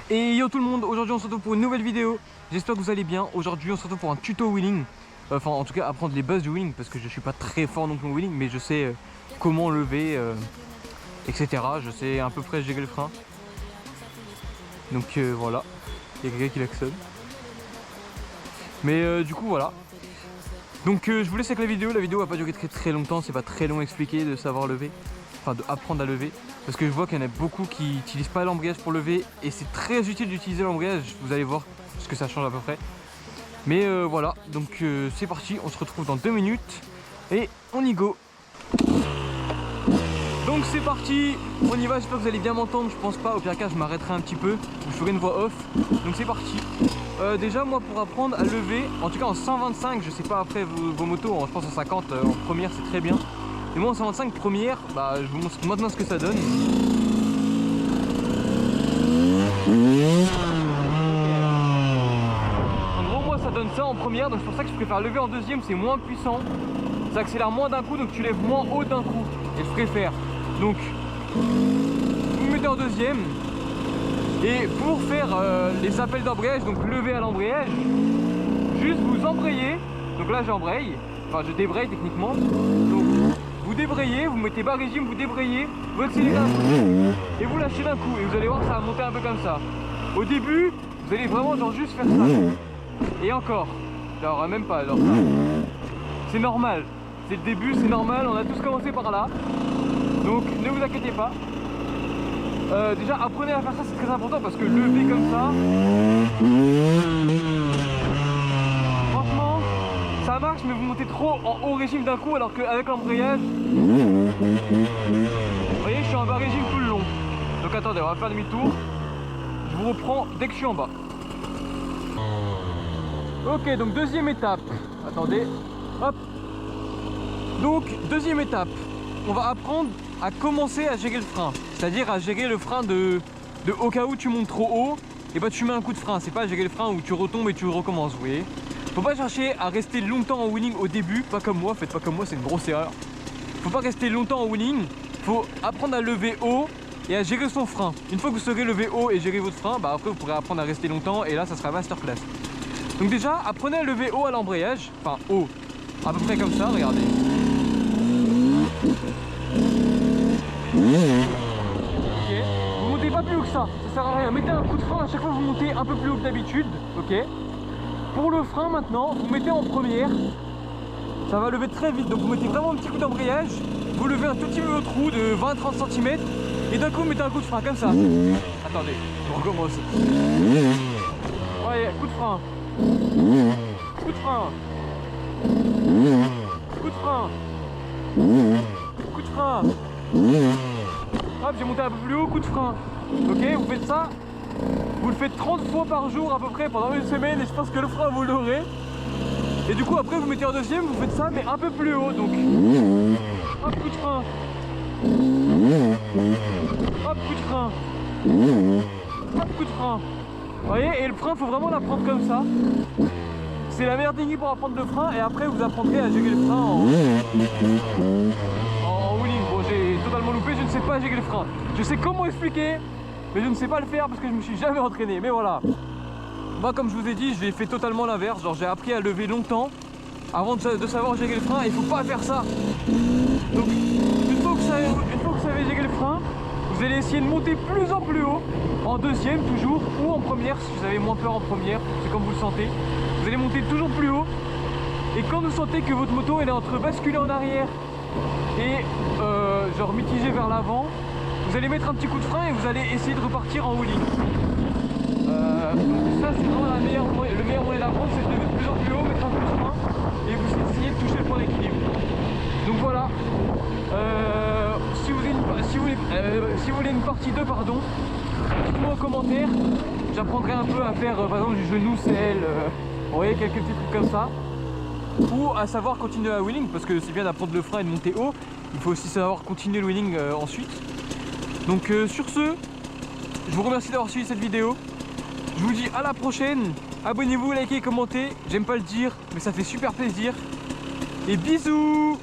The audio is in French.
Et yo tout le monde, aujourd'hui on se retrouve pour une nouvelle vidéo. J'espère que vous allez bien. Aujourd'hui on se retrouve pour un tuto wheeling. Enfin en tout cas apprendre les bases du wheeling, parce que je suis pas très fort non plus en wheeling, mais je sais comment lever, etc. Je sais à peu près gérer le frein. Donc voilà, il y a quelqu'un qui klaxonne. Mais du coup voilà. Donc je vous laisse avec la vidéo va pas durer très longtemps, c'est pas très long à expliquer de savoir lever. Enfin de apprendre à lever, parce que je vois qu'il y en a beaucoup qui n'utilisent pas l'embrayage pour lever, et c'est très utile d'utiliser l'embrayage, vous allez voir ce que ça change à peu près. Mais voilà, donc c'est parti, on se retrouve dans 2 minutes et on y go. Donc c'est parti, on y va, j'espère que vous allez bien m'entendre, je pense pas, au pire cas je m'arrêterai un petit peu, je ferai une voix off. Donc c'est parti. Déjà moi pour apprendre à lever, en tout cas en 125, je sais pas après vos motos, je pense en 50 en première c'est très bien. Et moi en 125 première, bah je vous montre maintenant ce que ça donne. En gros moi ça donne ça en première, donc c'est pour ça que je préfère lever en deuxième, c'est moins puissant. Ça accélère moins d'un coup, donc tu lèves moins haut d'un coup. Et je préfère. Donc vous mettez en deuxième. Et pour faire les appels d'embrayage, donc lever à l'embrayage, juste vous embrayez. Donc là j'embraye, enfin je débraye techniquement. Donc vous débrayez, vous mettez bas régime, vous débrayez, vous accélérez d'un coup et vous lâchez d'un coup, et vous allez voir ça va monter un peu comme ça. Au début vous allez vraiment genre juste faire ça. Et encore, alors même pas, alors c'est normal, c'est le début, c'est normal, on a tous commencé par là. Donc ne vous inquiétez pas. Déjà apprenez à faire ça, c'est très important, parce que lever comme ça, franchement ça marche, mais vous montez trop en haut régime d'un coup, alors qu'avec l'embrayage, vous voyez, je suis en bas régime tout le long. Donc attendez, on va faire demi-tour. Je vous reprends dès que je suis en bas. Ok, donc deuxième étape. Attendez, hop. Donc deuxième étape, on va apprendre à commencer à gérer le frein. C'est-à-dire à gérer le frein de au cas où tu montes trop haut, et bah tu mets un coup de frein. C'est pas gérer le frein où tu retombes et tu recommences, vous voyez. Faut pas chercher à rester longtemps en wheeling au début, pas comme moi, faites pas comme moi, c'est une grosse erreur. Faut pas rester longtemps en wheeling, faut apprendre à lever haut et à gérer son frein. Une fois que vous saurez lever haut et gérer votre frein, bah après vous pourrez apprendre à rester longtemps, et là ça sera masterclass. Donc déjà, apprenez à lever haut à l'embrayage, enfin haut, à peu près comme ça, regardez. Ok, vous montez pas plus haut que ça sert à rien. Mettez un coup de frein à chaque fois que vous montez un peu plus haut que d'habitude, ok. Pour le frein maintenant, vous mettez en première, ça va lever très vite, donc vous mettez vraiment un petit coup d'embrayage, vous levez un tout petit peu votre roue de 20-30 cm, et d'un coup vous mettez un coup de frein comme ça. Attendez, on recommence. Ouais, coup de frein. Coup de frein. Coup de frein. Coup de frein. Hop, j'ai monté un peu plus haut, coup de frein. Ok, vous faites ça. Vous le faites 30 fois par jour à peu près pendant une semaine, et je pense que le frein vous l'aurez. Et du coup après vous mettez en deuxième, vous faites ça mais un peu plus haut, donc hop, coup de frein. Hop, coup de frein. Hop, coup de frein. Vous voyez, et le frein faut vraiment l'apprendre comme ça. C'est la meilleure technique pour apprendre le frein, et après vous apprendrez à gérer le frein en wheeling. Bon, j'ai totalement loupé, je ne sais pas gérer le frein. Je sais comment expliquer, mais je ne sais pas le faire parce que je me suis jamais entraîné. Mais voilà. Moi comme je vous ai dit, j'ai fait totalement l'inverse. Genre j'ai appris à lever longtemps avant de savoir gérer le frein, et il faut pas faire ça. Donc une fois que vous savez gérer le frein, vous allez essayer de monter plus en plus haut, en deuxième toujours, ou en première si vous avez moins peur en première, c'est comme vous le sentez. Vous allez monter toujours plus haut, et quand vous sentez que votre moto elle est entre basculer en arrière et genre mitigée vers l'avant, vous allez mettre un petit coup de frein et vous allez essayer de repartir en wheeling. Donc ça c'est vraiment le meilleur moyen d'apprendre, c'est de lever de plus en plus haut, mettre un coup de frein et vous essayez de toucher le point d'équilibre. Donc voilà. Si vous voulez une partie 2, pardon, dites-moi en commentaire. J'apprendrai un peu à faire par exemple du genou selle, vous voyez, quelques petits trucs comme ça. Ou à savoir continuer à wheeling, parce que c'est bien d'apprendre le frein et de monter haut, il faut aussi savoir continuer le wheeling ensuite. Donc sur ce, je vous remercie d'avoir suivi cette vidéo. Je vous dis à la prochaine. Abonnez-vous, likez, commentez. J'aime pas le dire, mais ça fait super plaisir. Et bisous.